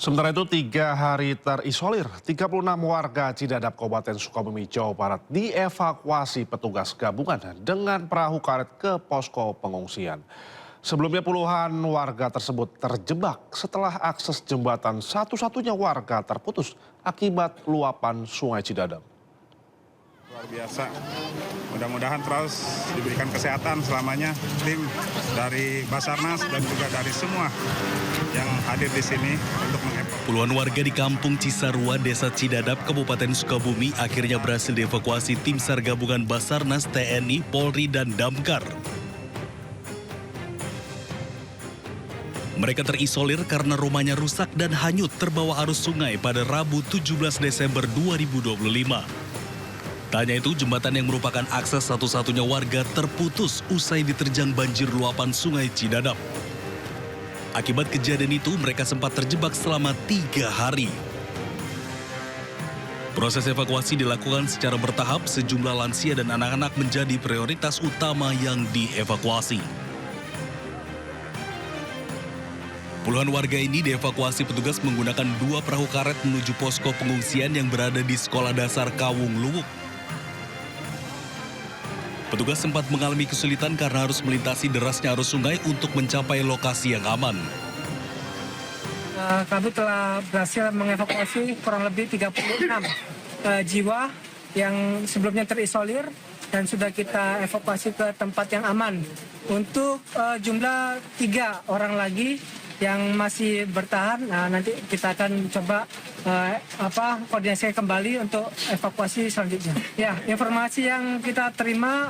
Sementara itu 3 hari terisolir, 36 warga Cidadap Kabupaten Sukabumi, Jawa Barat dievakuasi petugas gabungan dengan perahu karet ke posko pengungsian. Sebelumnya puluhan warga tersebut terjebak setelah akses jembatan satu-satunya warga terputus akibat luapan Sungai Cidadap. Luar biasa, mudah-mudahan terus diberikan kesehatan selamanya tim dari Basarnas dan juga dari semua yang hadir di sini untuk mengevakuasi. Puluhan warga di Kampung Cisarua, Desa Cidadap, Kabupaten Sukabumi akhirnya berhasil dievakuasi tim SAR gabungan Basarnas, TNI, Polri, dan Damkar. Mereka terisolir karena rumahnya rusak dan hanyut terbawa arus sungai pada Rabu 17 Desember 2025. Tak hanya itu, jembatan yang merupakan akses satu-satunya warga terputus usai diterjang banjir luapan Sungai Cidadap. Akibat kejadian itu, mereka sempat terjebak selama 3 hari. Proses evakuasi dilakukan secara bertahap, sejumlah lansia dan anak-anak menjadi prioritas utama yang dievakuasi. Puluhan warga ini dievakuasi petugas menggunakan 2 perahu karet menuju posko pengungsian yang berada di Sekolah Dasar Kawung Luwuk. Petugas sempat mengalami kesulitan karena harus melintasi derasnya arus sungai untuk mencapai lokasi yang aman. Kami telah berhasil mengevakuasi kurang lebih 36 jiwa yang sebelumnya terisolir dan sudah kita evakuasi ke tempat yang aman. Untuk jumlah 3 orang lagi yang masih bertahan, nanti kita akan coba koordinasi kembali untuk evakuasi selanjutnya. Ya, informasi yang kita terima,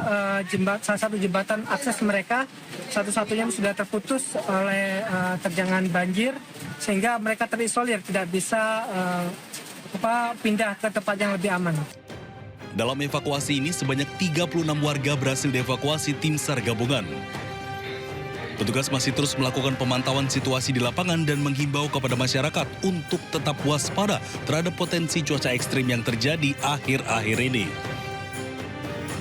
salah satu jembatan akses mereka satu-satunya sudah terputus oleh terjangan banjir, sehingga mereka terisolir, tidak bisa pindah ke tempat yang lebih aman. Dalam evakuasi ini, sebanyak 36 warga berhasil dievakuasi tim SAR gabungan. Petugas masih terus melakukan pemantauan situasi di lapangan dan menghimbau kepada masyarakat untuk tetap waspada terhadap potensi cuaca ekstrim yang terjadi akhir-akhir ini.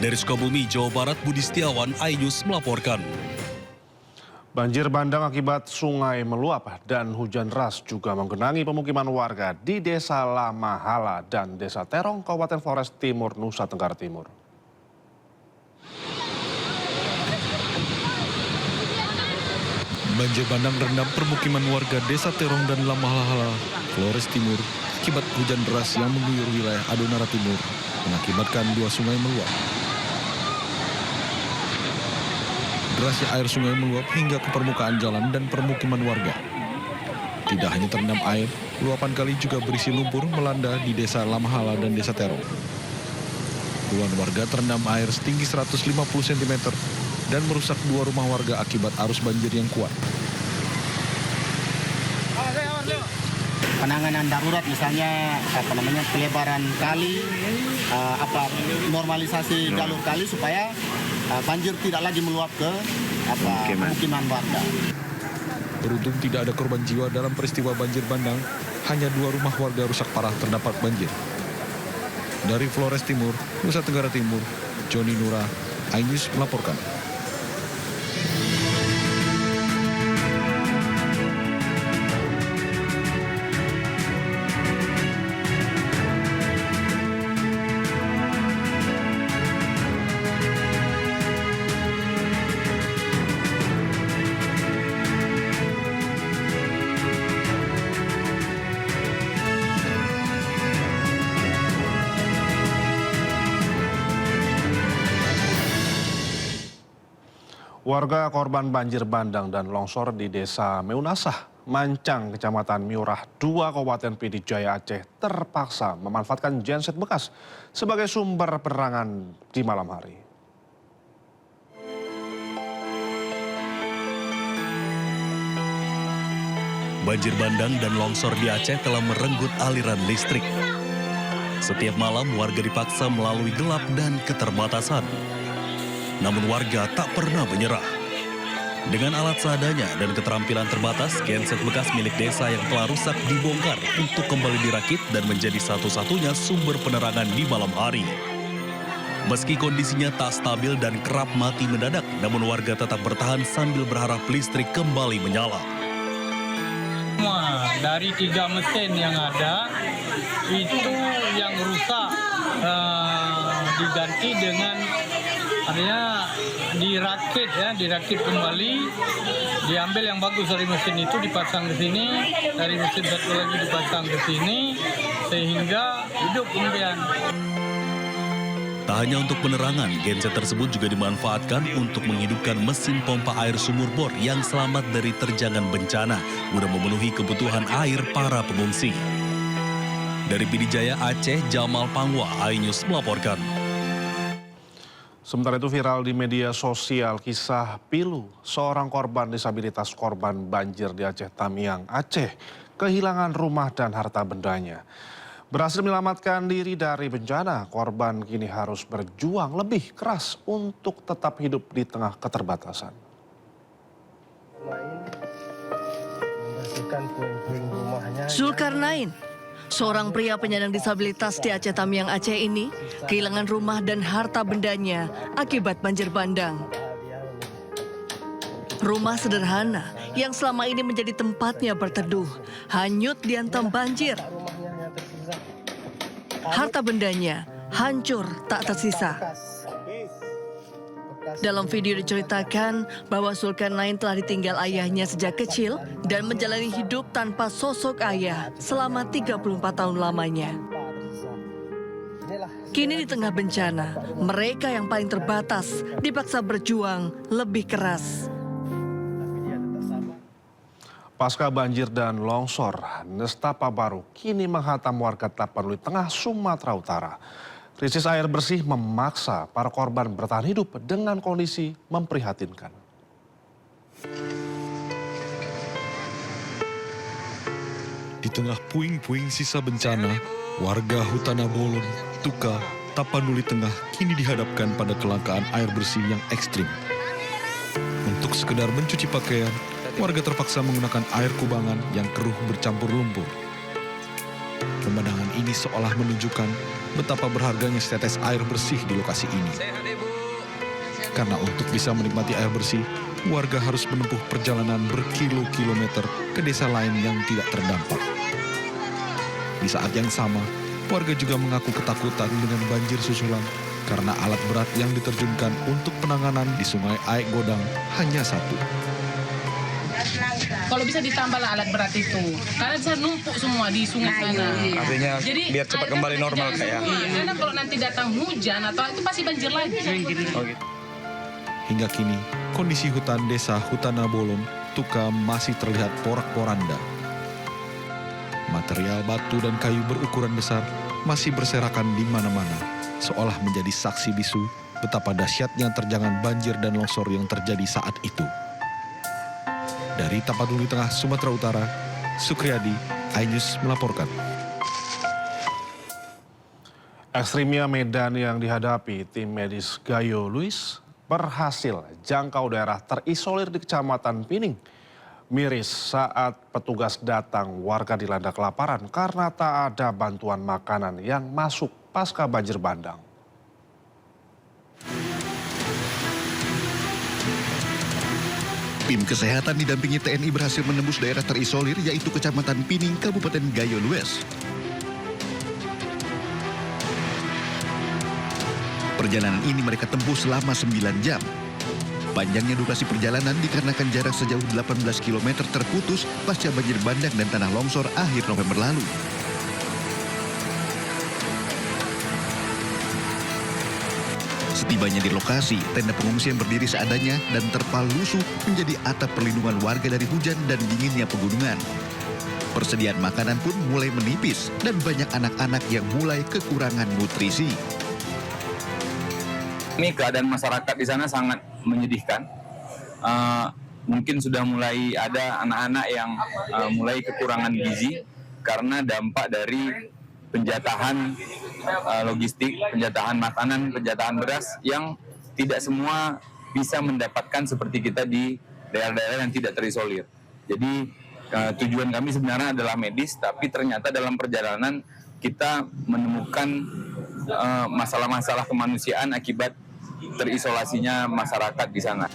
Dari Sukabumi, Jawa Barat, Budi Setiawan, iNews melaporkan. Banjir bandang akibat sungai meluap dan hujan deras juga menggenangi pemukiman warga di Desa Lamahala dan Desa Terong, Kabupaten Flores Timur, Nusa Tenggara Timur. Banjir bandang rendam permukiman warga Desa Terong dan Lamahala, Flores Timur, akibat hujan deras yang mengguyur wilayah Adonara Timur, mengakibatkan 2 sungai meluap. Derasnya air sungai meluap hingga ke permukaan jalan dan permukiman warga. Tidak hanya terendam air, luapan kali juga berisi lumpur melanda di Desa Lamahala dan Desa Terong. Puluhan warga terendam air setinggi 150 cm dan merusak 2 rumah warga akibat arus banjir yang kuat. Penanganan darurat misalnya pelebaran kali, normalisasi jalur kali supaya banjir tidak lagi meluap ke pemukiman warga. Beruntung tidak ada korban jiwa dalam peristiwa banjir bandang, hanya 2 rumah warga rusak parah terdapat banjir. Dari Flores Timur, Nusa Tenggara Timur, Joni Nura, iNews melaporkan. Warga korban banjir bandang dan longsor di Desa Meunasah, Mancang, Kecamatan Miurah, 2 Kabupaten PD Jaya Aceh terpaksa memanfaatkan genset bekas sebagai sumber penerangan di malam hari. Banjir bandang dan longsor di Aceh telah merenggut aliran listrik. Setiap malam warga dipaksa melalui gelap dan keterbatasan. Namun warga tak pernah menyerah. Dengan alat seadanya dan keterampilan terbatas, genset bekas milik desa yang telah rusak dibongkar untuk kembali dirakit dan menjadi satu-satunya sumber penerangan di malam hari. Meski kondisinya tak stabil dan kerap mati mendadak, namun warga tetap bertahan sambil berharap listrik kembali menyala. Semua dari 3 mesin yang ada itu yang rusak diganti dengan artinya dirakit kembali, diambil yang bagus dari mesin itu dipasang ke sini, dari mesin satu lagi dipasang ke sini sehingga hidup kemudian. Tak hanya untuk penerangan, genset tersebut juga dimanfaatkan untuk menghidupkan mesin pompa air sumur bor yang selamat dari terjangan bencana guna memenuhi kebutuhan air para pengungsi. Dari Pidijaya Aceh, Jamal Pangwa, iNews melaporkan. Sementara itu viral di media sosial kisah pilu seorang korban disabilitas korban banjir di Aceh Tamiang, Aceh, kehilangan rumah dan harta bendanya. Berhasil menyelamatkan diri dari bencana, korban kini harus berjuang lebih keras untuk tetap hidup di tengah keterbatasan. Zulkarnain, seorang pria penyandang disabilitas di Aceh Tamiang, Aceh ini kehilangan rumah dan harta bendanya akibat banjir bandang. Rumah sederhana yang selama ini menjadi tempatnya berteduh, hanyut dihantam banjir. Harta bendanya hancur tak tersisa. Dalam video diceritakan bahwa Zulkarnain telah ditinggal ayahnya sejak kecil dan menjalani hidup tanpa sosok ayah selama 34 tahun lamanya. Kini di tengah bencana, mereka yang paling terbatas dipaksa berjuang lebih keras. Pasca banjir dan longsor, nestapa baru kini menghantam warga Tapanuli Tengah, Sumatera Utara. Krisis air bersih memaksa para korban bertahan hidup dengan kondisi memprihatinkan. Di tengah puing-puing sisa bencana, warga Hutana Bolon, Tuka, Tapanuli Tengah kini dihadapkan pada kelangkaan air bersih yang ekstrim. Untuk sekedar mencuci pakaian, warga terpaksa menggunakan air kubangan yang keruh bercampur lumpur. Pemandangan ini seolah menunjukkan betapa berharganya setetes air bersih di lokasi ini. Karena untuk bisa menikmati air bersih, warga harus menempuh perjalanan berkilo-kilometer ke desa lain yang tidak terdampak. Di saat yang sama, warga juga mengaku ketakutan dengan banjir susulan karena alat berat yang diterjunkan untuk penanganan di Sungai Aek Godang hanya satu. Kalau bisa ditambahlah alat berat itu, karena bisa numpuk semua di sungai sana. Artinya jadi, biar cepat kembali normal kayak. Karena kalau nanti datang hujan atau itu pasti banjir lagi. Oh, gitu. Hingga kini, kondisi hutan desa Hutana Bolon, Tuka masih terlihat porak-poranda. Material batu dan kayu berukuran besar masih berserakan di mana-mana, seolah menjadi saksi bisu betapa dahsyatnya terjangan banjir dan longsor yang terjadi saat itu. Dari Tapanuli Tengah, Sumatera Utara, Sukriyadi, iNews melaporkan. Ekstrimnya medan yang dihadapi tim medis Gayo Luis berhasil jangkau daerah terisolir di Kecamatan Pining. Miris saat petugas datang, warga dilanda kelaparan karena tak ada bantuan makanan yang masuk pasca banjir bandang. Tim kesehatan didampingi TNI berhasil menembus daerah terisolir yaitu Kecamatan Pining, Kabupaten Gayo Lues. Perjalanan ini mereka tempuh selama 9 jam. Panjangnya durasi perjalanan dikarenakan jarak sejauh 18 km terputus pasca banjir bandang dan tanah longsor akhir November lalu. Setibanya di lokasi, tenda pengungsian berdiri seadanya dan terpal lusuh menjadi atap perlindungan warga dari hujan dan dinginnya pegunungan. Persediaan makanan pun mulai menipis dan banyak anak-anak yang mulai kekurangan nutrisi. Ini keadaan masyarakat di sana sangat menyedihkan. Mungkin sudah mulai ada anak-anak yang mulai kekurangan gizi karena dampak dari penjatahan logistik, penjatahan makanan, penjatahan beras yang tidak semua bisa mendapatkan seperti kita di daerah-daerah yang tidak terisolir. Jadi tujuan kami sebenarnya adalah medis, tapi ternyata dalam perjalanan kita menemukan masalah-masalah kemanusiaan akibat terisolasinya masyarakat di sana.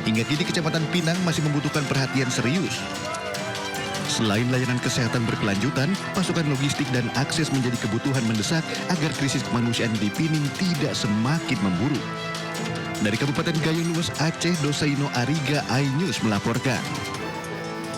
Hingga kini Kecamatan Pinang masih membutuhkan perhatian serius. Selain layanan kesehatan berkelanjutan, pasokan logistik dan akses menjadi kebutuhan mendesak agar krisis kemanusiaan di Pining tidak semakin memburuk. Dari Kabupaten Gayo Luas, Aceh, Dosaino Ariga, iNews melaporkan.